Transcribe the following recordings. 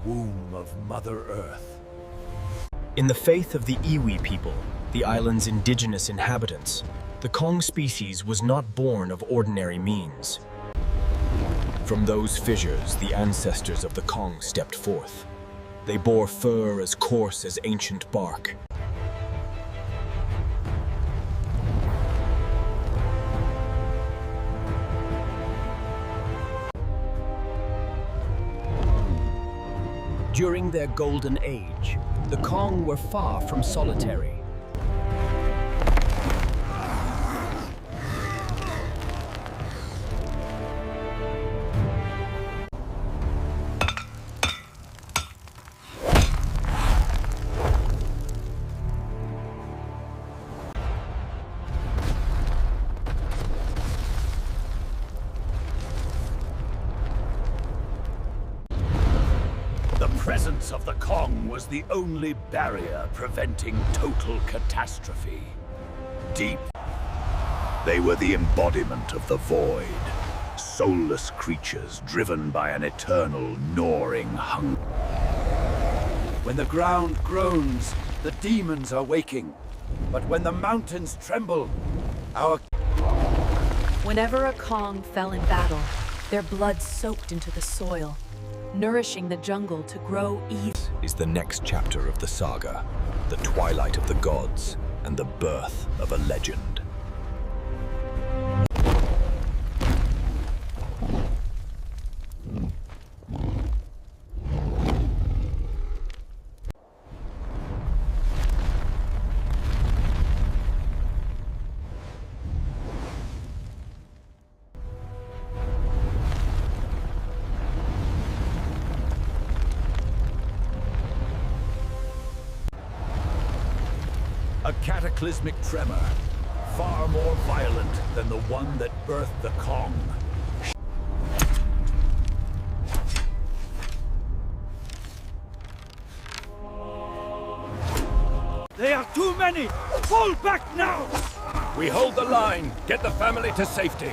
womb of Mother Earth. In the faith of the Iwi people, the island's indigenous inhabitants, the Kong species was not born of ordinary means. From those fissures, the ancestors of the Kong stepped forth. They bore fur as coarse as ancient bark. During their golden age, the Kong were far from solitary. The presence of the Kong was the only barrier preventing total catastrophe. Deep, they were the embodiment of the void, soulless creatures driven by an eternal, gnawing hunger. When the ground groans, the demons are waking. But when the mountains tremble, our... Whenever a Kong fell in battle, their blood soaked into the soil, nourishing the jungle to grow evil. Is the next chapter of the saga, the twilight of the gods and the birth of a legend. A cataclysmic tremor, far more violent than the one that birthed the Kong. They are too many! Fall back now! We hold the line. Get the family to safety.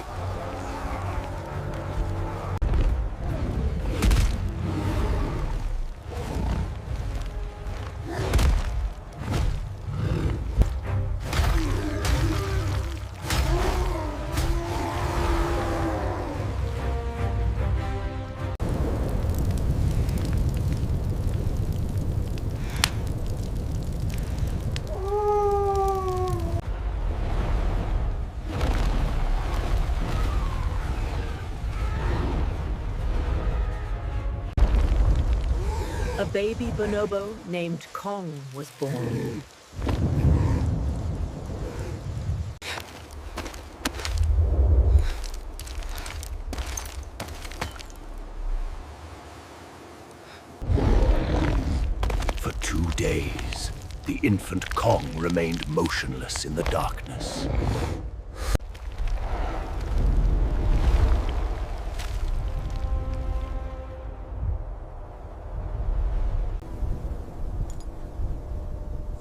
A baby bonobo named Kong was born. For 2 days, the infant Kong remained motionless in the darkness.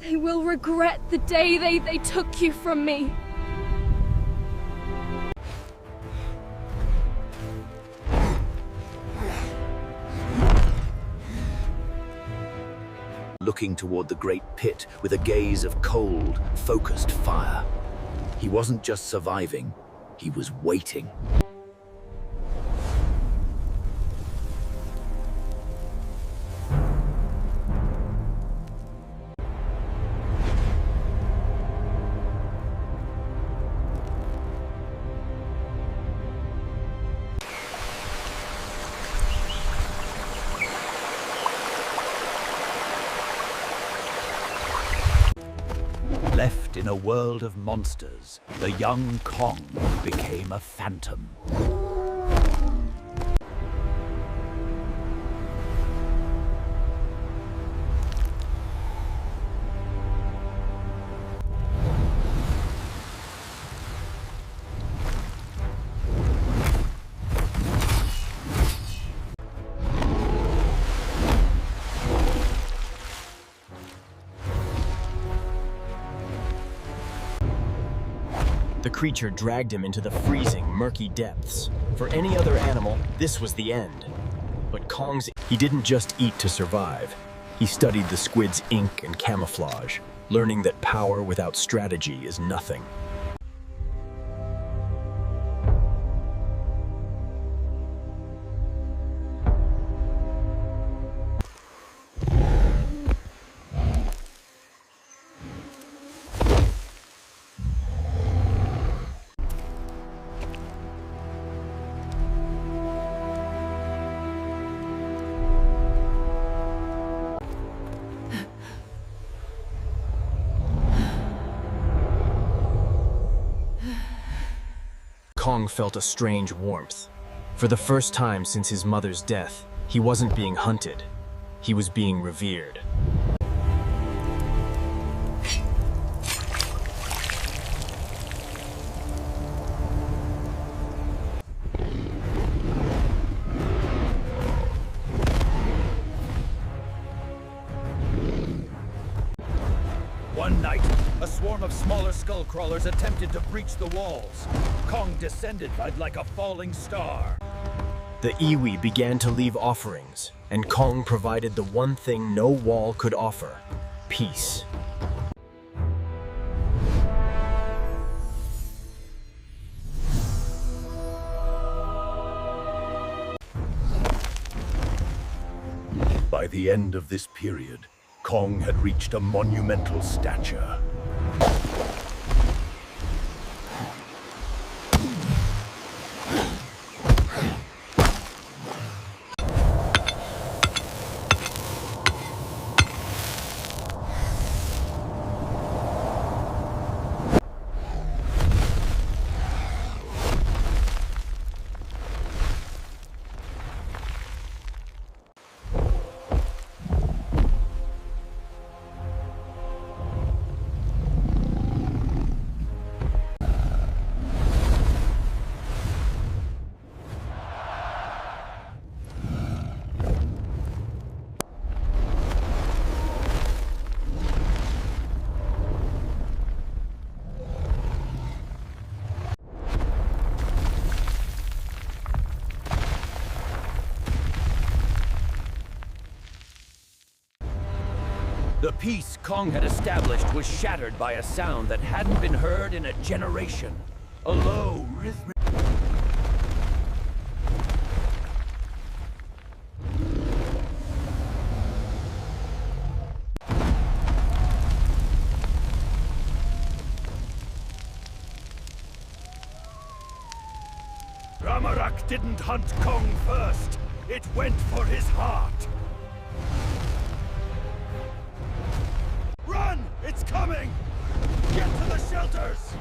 They will regret the day they took you from me. Looking toward the great pit with a gaze of cold, focused fire. He wasn't just surviving, he was waiting. Left in a world of monsters, the young Kong became a phantom. The creature dragged him into the freezing, murky depths. For any other animal, this was the end. But he didn't just eat to survive. He studied the squid's ink and camouflage, learning that power without strategy is nothing. Kong felt a strange warmth. For the first time since his mother's death, he wasn't being hunted. He was being revered. One night, a swarm of smaller skull crawlers attempted to breach the walls. Kong descended like a falling star. The iwi began to leave offerings, and Kong provided the one thing no wall could offer: peace. By the end of this period, Kong had reached a monumental stature. The peace Kong had established was shattered by a sound that hadn't been heard in a generation. A low, rhythmic... Ramarak didn't hunt Kong first. It went for his heart. Run! It's coming! Get to the shelters!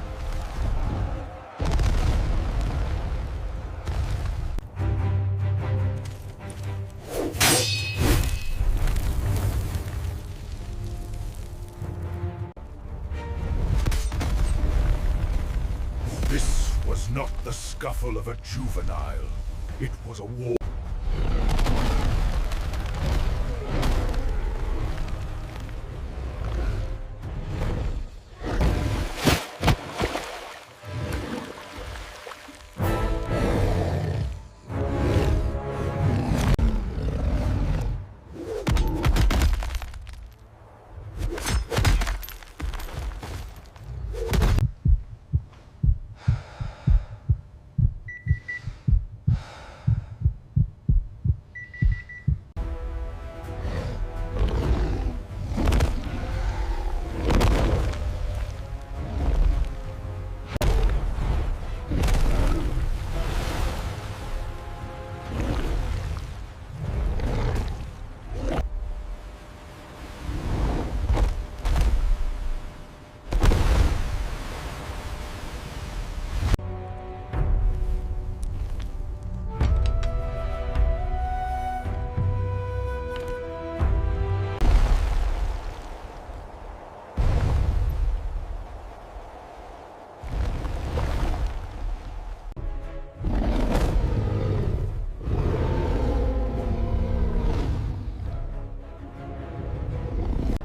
This was not the scuffle of a juvenile. It was a war.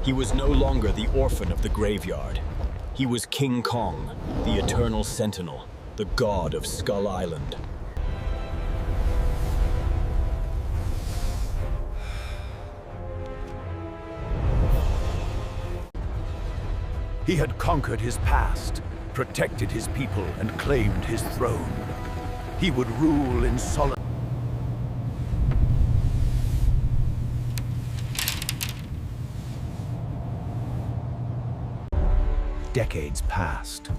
He was no longer the orphan of the graveyard. He was King Kong, the eternal sentinel, the god of Skull Island. He had conquered his past, protected his people, and claimed his throne. He would rule in solitude. Decades passed.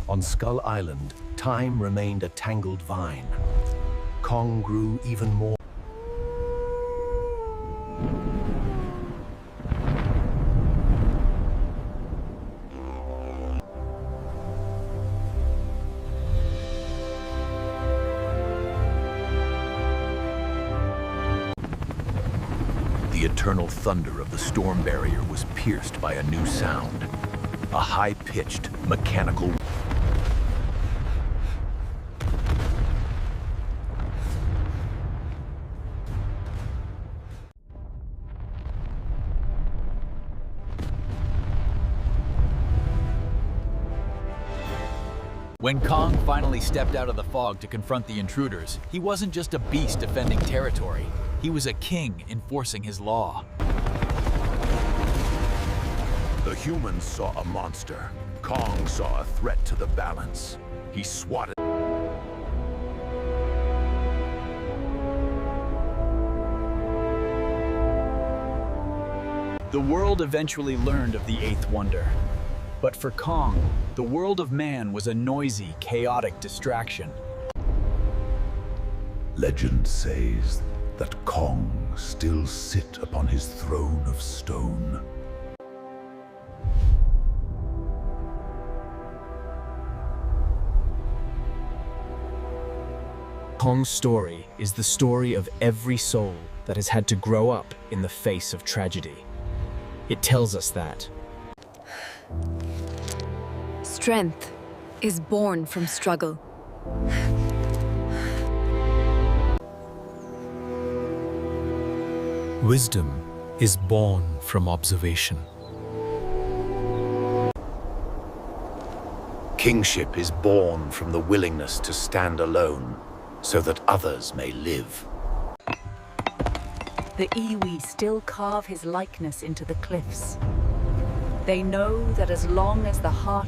On Skull Island, time remained a tangled vine. Kong grew even more. The eternal thunder of the storm barrier was pierced by a new sound. A high-pitched, mechanical... When Kong finally stepped out of the fog to confront the intruders, he wasn't just a beast defending territory. He was a king enforcing his law. The humans saw a monster. Kong saw a threat to the balance. He swatted. The world eventually learned of the Eighth Wonder. But for Kong, the world of man was a noisy, chaotic distraction. Legend says that Kong still sit upon his throne of stone. Kong's story is the story of every soul that has had to grow up in the face of tragedy. It tells us that Strength is born from struggle. Wisdom is born from observation. Kingship is born from the willingness to stand alone, so that others may live. The iwi still carve his likeness into the cliffs. They know that as long as the heart